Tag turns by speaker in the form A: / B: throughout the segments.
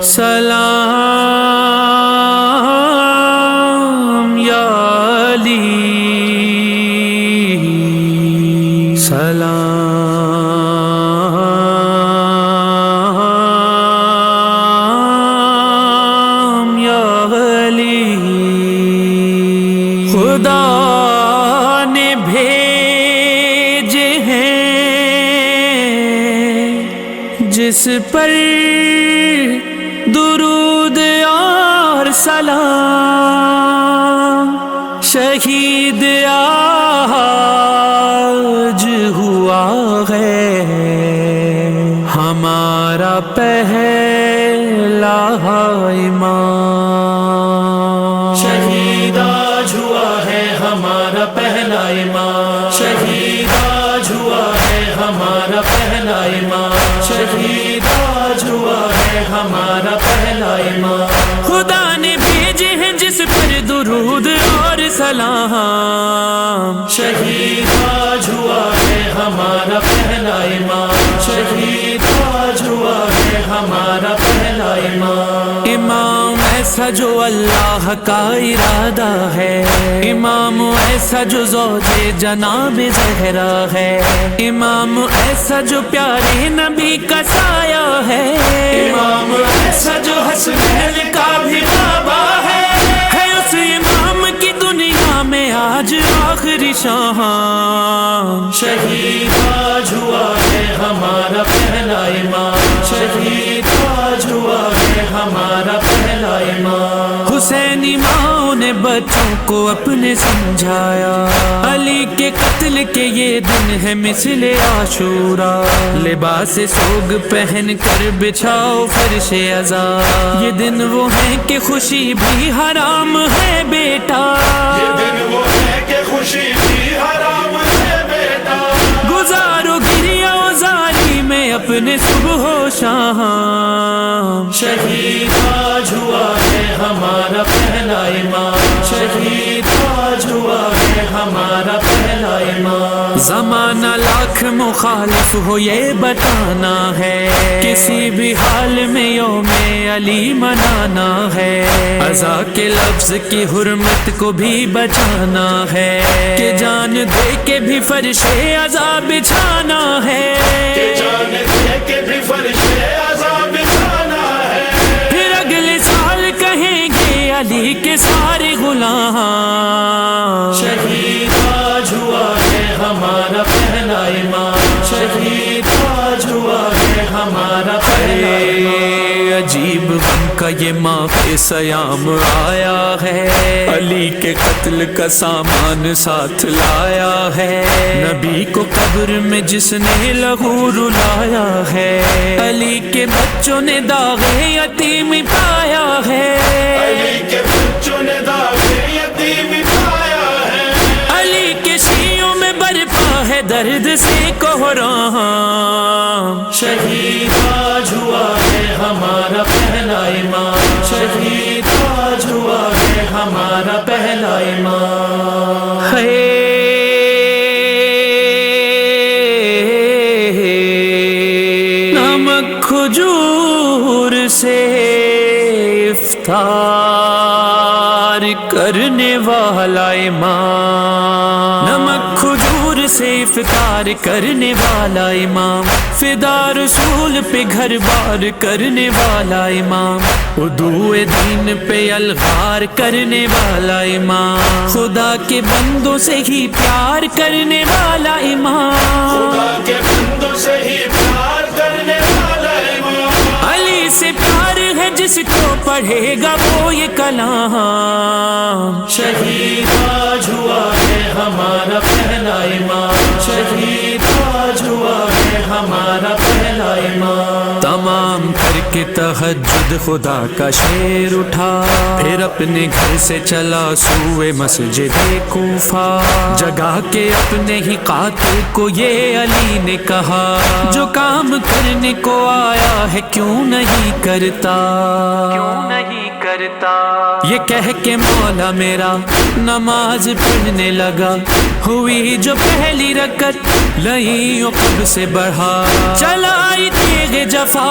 A: سلام یا علی، سلام یا علی۔ خدا نے بھیجے ہیں جس پر درود اور سلام، شہید آج ہوا ہے ہمارا پہلا امام،
B: شہید آج ہوا ہے ہمارا پہلا امام، شہید آج ہوا ہے ہمارا پہلا امام، شہید آج ہوا ہے ہمارا پہلا امام۔
A: خدا نے بھیجے ہیں جس پر درود اور سلام،
B: شہید آج ہوا ہے ہمارا پہلا امام، شہید آج ہوا ہے ہمارا پہلا امام۔
A: امام ایسا جو اللہ کا ارادہ ہے، امام ایسا جو زوج جناب زہرا ہے، امام ایسا جو پیارے نبی کا سایہ ہے،
B: امام ایسا جو حسنین کا بھی بابا ہے
A: اس امام کی دنیا میں آج آخری شام۔
B: شہید آج ہوا ہے ہمارا پہلا امام، شہید آج ہوا ہے ہمارا پہلا امام۔
A: حسین امام نے بچوں کو اپنے سمجھایا، علی کے قتل کے یہ دن ہے مثل عاشورا، لباس سوگ پہن کر بچھاؤ فرش عزا، یہ دن وہ ہے کہ خوشی بھی حرام ہے بیٹا،
B: یہ دن وہ ہے کہ خوشی بھی حرام ہے بیٹا،
A: گزارو گریا و زاری میں اپنے صبح و شام۔
B: شہید آج ہوا ہے ہمارا پہلا امام، شہید آج ہوا ہے ہمارا پہلا امام۔
A: زمانہ لاکھ مخالف ہو یہ بتانا ہے، کسی بھی حال میں یوم علی منانا ہے، عزا کے لفظ کی حرمت کو بھی بچانا ہے، کہ جان دے کے بھی فرش عزا بچھانا ہے،
B: کہ جان دے کے بھی فرش عزا بچھانا ہے،
A: پھر اگلے سال کہیں گے علی کے سارے غلام۔
B: شہید آج ہوا ہے ہمارا پہلا امام، شہید آج ہوا ہے ہمارا پہلا امام۔
A: عجیب غم کا یہ ماہ سیام آیا ہے، علی کے قتل کا سامان ساتھ لایا ہے، نبی کو قبر میں جس نے لہو رلایا ہے، علی کے بچوں نے داغ یتیم پایا ہے،
B: علی کے بچوں نے داغ یتیم پایا ہے،
A: علی کے شیعوں میں برپا ہے درد سے کوہرام۔
B: شہید آج ہوا ہے ہمارا پہلا امام، شہید آج ہوا ہے ہمارا پہلا امام۔
A: نمک کھجور سے افطار کرنے والا امام، نمک کھجور سے افطار کرنے والا امام، فدا رسول پہ گھر بار کرنے والا امام، ادو دین پہ الغار کرنے والا امام، خدا کے بندوں سے ہی پیار کرنے والا امام،
B: خدا کے بندوں سے ہی پیار کرنے والا امام۔
A: علی سے پیار ہے جس کو پڑھے گا وہ یہ کلام۔
B: شہید آج ہوا ہے ہمارا پہلا امام، شہید آج ہوا ہے ہمارا پہلا امام۔
A: تمام کر کے تہجد خدا کا شیر اٹھا، پھر اپنے گھر سے چلا سوئے مسجد کوفہ، جگا کے اپنے ہی قاتل کو یہ علی نے کہا، جو کام کرنے کو آیا ہے کیوں نہیں کرتا، یہ کہہ کے مولا میرا نماز پڑھنے لگا، ہوئی جو پہلی رکعت لئی عقب سے بڑھا، چلائی تیغ جفا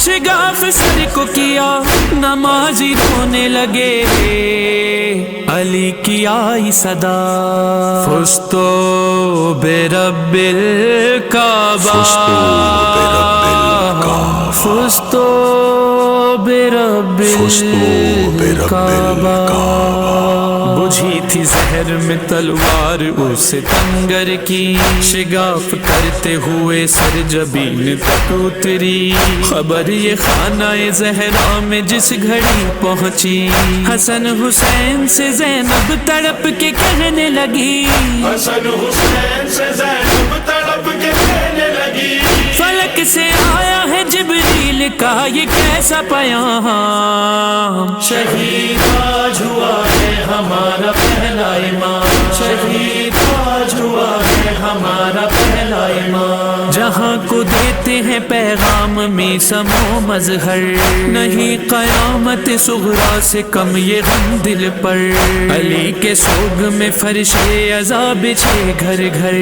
A: شگاف سر کو کیا نمازی رونے لگے، علی کی آئی صدا فزتو برب الکعبہ، فزتو برب الکعبہ۔ بجھی تھی زہر میں تلوار اس تنگر کی، شگاف کرتے ہوئے سر جبین تک اتری، خبر یہ خانہ زہرا میں جس گھڑی پہنچی، حسن حسین سے زینب تڑپ کے کہنے لگی،
B: حسن حسین سے زینب تڑپ کے کہنے لگی،
A: فلک سے آیا ہے جبریل کا یہ کیسا پیام،
B: شہید آج ہوا ہے ہمارا پہلا امام، شہید آج ہوا ہے ہمارا پہلا امام۔
A: جہاں کو دیتے ہیں پیغام میثم و مظہر، نہیں قیامت صغریٰ سے کم یہ غم دل پر، علی کے سوگ میں فرش عذاب بچھے گھر گھر،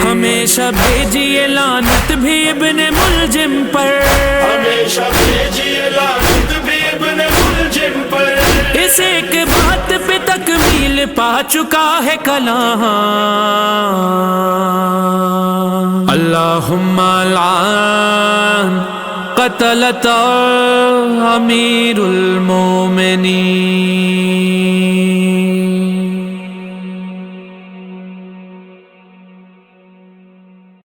A: ہمیشہ بھیجیے لعنت بھی ابن ملجم پر،
B: ہمیشہ بھیجیے لعنت بھی ابن ملجم پر،
A: اس ایک بات پہ تکمیل پا چکا ہے کلام، اللہم لعن قتلت امیر المومنین۔